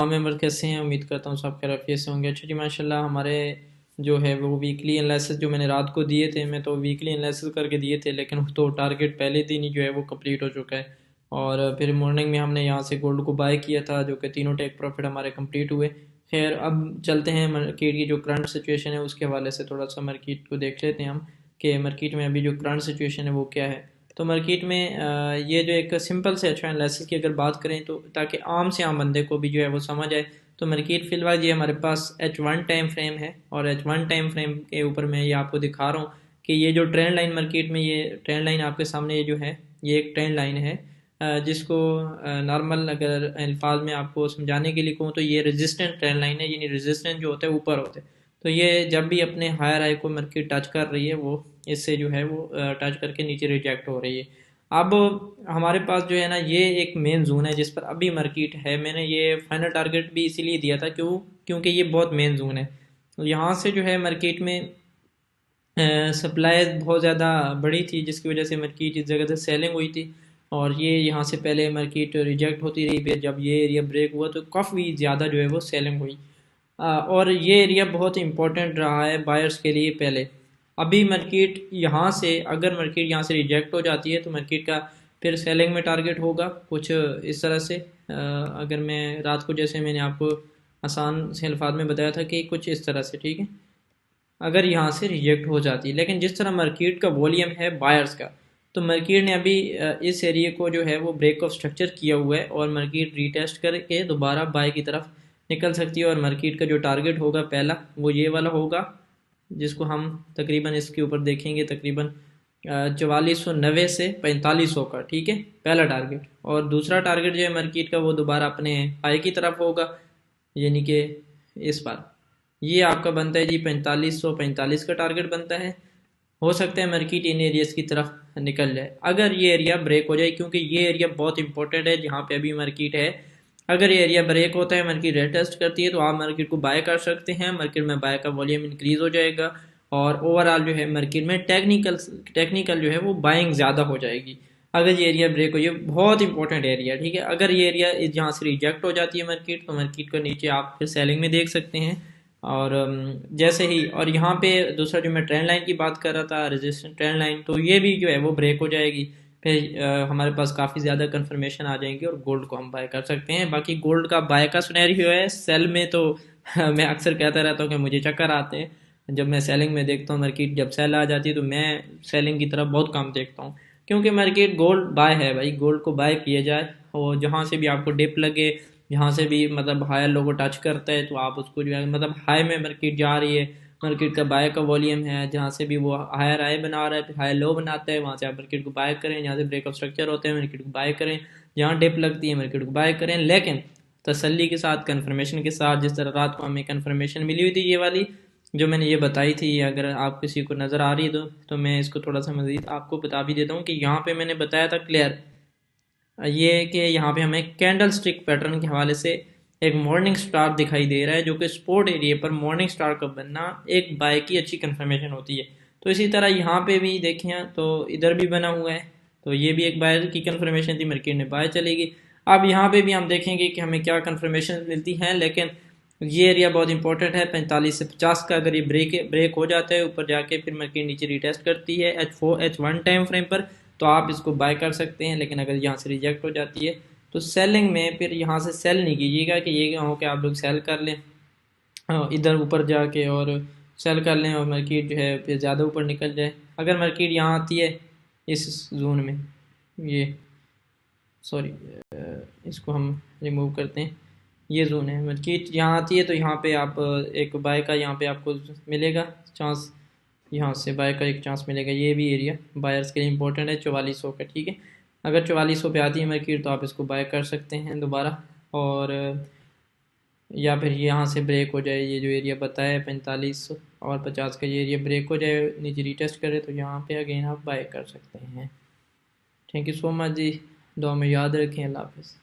ممبر کیسے ہیں؟ امید کرتا ہوں سب خیریت سے ہوں گے۔ اچھا جی، ماشاءاللہ ہمارے جو ہے وہ ویکلی انالیسس جو میں نے رات کو دیے تھے، میں تو ویکلی انالیسس کر کے دیے تھے، لیکن تو ٹارگٹ پہلے دن ہی جو ہے وہ کمپلیٹ ہو چکا ہے۔ اور پھر مارننگ میں ہم نے یہاں سے گولڈ کو بائی کیا تھا، جو کہ تینوں ٹیک پروفٹ ہمارے کمپلیٹ ہوئے۔ خیر اب چلتے ہیں مارکیٹ کی جو کرنٹ سچویشن ہے اس کے حوالے سے تھوڑا سا مارکیٹ کو دیکھ لیتے ہیں ہم کہ مارکیٹ میں ابھی جو کرنٹ سچویشن ہے وہ کیا ہے۔ تو مارکیٹ میں یہ جو ایک سمپل سے اچھا انالیسس کی اگر بات کریں تو تاکہ عام سے عام بندے کو بھی جو ہے وہ سمجھ آئے، تو مارکیٹ فی الوقت یہ ہمارے پاس H1 ٹائم فریم ہے، اور H1 ٹائم فریم کے اوپر میں یہ آپ کو دکھا رہا ہوں کہ یہ جو ٹرینڈ لائن مارکیٹ میں، یہ ٹرینڈ لائن آپ کے سامنے یہ جو ہے یہ ایک ٹرینڈ لائن ہے، جس کو نارمل اگر الفاظ میں آپ کو سمجھانے کے لیے کہوں تو یہ ریزسٹنٹ ٹرینڈ لائن ہے، یعنی ریزسٹنٹ جو ہوتا ہے اوپر ہوتے ہیں۔ تو یہ جب بھی اپنے ہائر آئی کو مارکیٹ ٹچ کر رہی ہے، وہ اس سے جو ہے وہ ٹچ کر کے نیچے ریجیکٹ ہو رہی ہے۔ اب ہمارے پاس جو ہے نا یہ ایک مین زون ہے جس پر ابھی مارکیٹ ہے۔ میں نے یہ فائنل ٹارگٹ بھی اسی لیے دیا تھا کیونکہ یہ بہت مین زون ہے۔ یہاں سے جو ہے مارکیٹ میں سپلائی بہت زیادہ بڑی تھی، جس کی وجہ سے مارکیٹ اس جگہ سے سیلنگ ہوئی تھی، اور یہ یہاں سے پہلے مارکیٹ ریجیکٹ ہوتی رہی، پھر جب یہ ایریا بریک ہوا تو کافی زیادہ جو ہے وہ سیلنگ ہوئی، اور یہ ایریا بہت امپورٹنٹ رہا ہے بائرس کے لیے پہلے۔ ابھی مارکیٹ یہاں سے اگر مارکیٹ یہاں سے ریجیکٹ ہو جاتی ہے تو مارکیٹ کا پھر سیلنگ میں ٹارگٹ ہوگا کچھ اس طرح سے۔ اگر میں رات کو جیسے میں نے آپ کو آسان سے الفاظ میں بتایا تھا کہ کچھ اس طرح سے، ٹھیک ہے، اگر یہاں سے ریجیکٹ ہو جاتی ہے۔ لیکن جس طرح مارکیٹ کا وولیم ہے بائرس کا، تو مارکیٹ نے ابھی اس ایریے کو جو ہے وہ بریک آف سٹرکچر کیا ہوا ہے، اور مارکیٹ ریٹیسٹ کر کے دوبارہ بائی کی طرف نکل سکتی ہے، اور مارکیٹ کا جو ٹارگٹ ہوگا پہلا وہ یہ والا ہوگا، جس کو ہم تقریباً اس کے اوپر دیکھیں گے تقریباً 4490 سے 4500 کا، ٹھیک ہے، پہلا ٹارگٹ۔ اور دوسرا ٹارگٹ جو ہے مارکیٹ کا وہ دوبارہ اپنے ہائی کی طرف ہوگا، یعنی کہ اس بار یہ آپ کا بنتا ہے جی 4545 کا ٹارگٹ بنتا ہے۔ ہو سکتا ہے مارکیٹ ان ایریاز کی طرف نکل جائے اگر یہ ایریا بریک ہو جائے، کیونکہ یہ ایریا بہت امپورٹنٹ ہے جہاں پہ ابھی مارکیٹ ہے۔ اگر یہ ایریا بریک ہوتا ہے، مارکیٹ ریٹیسٹ کرتی ہے، تو آپ مارکیٹ کو بائی کر سکتے ہیں، مارکیٹ میں بائی کا والیوم انکریز ہو جائے گا، اور اوورآل جو ہے مارکیٹ میں ٹیکنیکل جو ہے وہ بائنگ زیادہ ہو جائے گی اگر یہ ایریا بریک ہو جائے۔ بہت امپورٹنٹ ایریا، ٹھیک ہے۔ اگر یہ ایریا جہاں سے ریجیکٹ ہو جاتی ہے مارکیٹ، تو مارکیٹ کو نیچے آپ پھر سیلنگ میں دیکھ سکتے ہیں، اور جیسے ہی، اور یہاں پہ دوسرا جو میں ٹرینڈ لائن کی بات کر رہا تھا، ریزسٹنٹ ٹرینڈ لائن، تو یہ بھی جو ہے وہ بریک ہو جائے گی، پھر ہمارے پاس کافی زیادہ کنفرمیشن آ جائیں گی، اور گولڈ کو ہم بائی کر سکتے ہیں۔ باقی گولڈ کا بائی کا سنیریو ہے، سیل میں تو میں اکثر کہتا رہتا ہوں کہ مجھے چکر آتے ہیں جب میں سیلنگ میں دیکھتا ہوں مارکیٹ جب سیل آ جاتی ہے، تو میں سیلنگ کی طرف بہت کم دیکھتا ہوں، کیونکہ مارکیٹ گولڈ بائی ہے بھائی، گولڈ کو بائی کیا جائے، اور جہاں سے بھی آپ کو ڈپ لگے، جہاں سے بھی مطلب ہائر لوگو ٹچ کرتا ہے، تو آپ اس کو جو ہے مطلب ہائی میں مارکیٹ جا رہی ہے، مارکیٹ کا بائی کا والیوم ہے، جہاں سے بھی وہ ہائر ہائی بنا رہا ہے، پھر ہائی لو بناتا ہے، وہاں سے آپ مارکیٹ کو بائی کریں، جہاں سے بریک آف سٹرکچر ہوتے ہیں مارکیٹ کو بائی کریں، جہاں ڈپ لگتی ہے مارکیٹ کو بائی کریں، لیکن تسلی کے ساتھ، کنفرمیشن کے ساتھ، جس طرح رات کو ہمیں کنفرمیشن ملی ہوئی تھی یہ والی جو میں نے یہ بتائی تھی۔ اگر آپ کسی کو نظر آ رہی ہے تو میں اس کو تھوڑا سا مزید آپ کو بتا بھی دیتا ہوں کہ یہاں پہ میں نے بتایا تھا کلیئر یہ کہ یہاں پہ ہمیں کینڈل سٹک پیٹرن کے حوالے سے ایک مارننگ سٹار دکھائی دے رہا ہے، جو کہ سپورٹ ایریا پر مارننگ سٹار کا بننا ایک بائی کی اچھی کنفرمیشن ہوتی ہے۔ تو اسی طرح یہاں پہ بھی دیکھیں تو ادھر بھی بنا ہوا ہے، تو یہ بھی ایک بائی کی کنفرمیشن تھی، مارکیٹ نے بائی چلے گی۔ اب یہاں پہ بھی ہم دیکھیں گے کہ ہمیں کیا کنفرمیشن ملتی ہیں، لیکن یہ ایریا بہت امپورٹنٹ ہے 45 سے 50 کا، اگر یہ بریک ہو جاتا ہے اوپر جا کے، پھر مارکیٹ نیچے ریٹیسٹ کرتی ہے H1 ٹائم فریم پر، تو آپ اس کو بائی کر سکتے ہیں۔ لیکن اگر یہاں سے ریجیکٹ ہو جاتی ہے تو سیلنگ میں پھر یہاں سے سیل نہیں کیجیے گا کہ یہ ہو کہ آپ لوگ سیل کر لیں ادھر اوپر جا کے، اور سیل کر لیں اور مارکیٹ جو ہے پھر زیادہ اوپر نکل جائے۔ اگر مارکیٹ یہاں آتی ہے اس زون میں، یہ سوری اس کو ہم ریموو کرتے ہیں، یہ زون ہے، مارکیٹ یہاں آتی ہے تو یہاں پہ آپ ایک بائی کا یہاں پہ آپ کو ملے گا چانس، یہاں سے بائی کا ایک چانس ملے گا۔ یہ بھی ایریا بائرس کے لیے امپورٹنٹ ہے 4400 کا، ٹھیک ہے۔ اگر 4400 پہ آتی ہے مارکیٹ تو آپ اس کو بائی کر سکتے ہیں دوبارہ، اور یا پھر یہاں سے بریک ہو جائے، یہ جو ایریا بتایا ہے 45 اور 50 کا، یہ ایریا بریک ہو جائے نیچے ریٹیسٹ کرے، تو یہاں پہ اگین آپ بائی کر سکتے ہیں۔ تھینک یو سو مچ جی، دعا میں یاد رکھیں، اللہ حافظ۔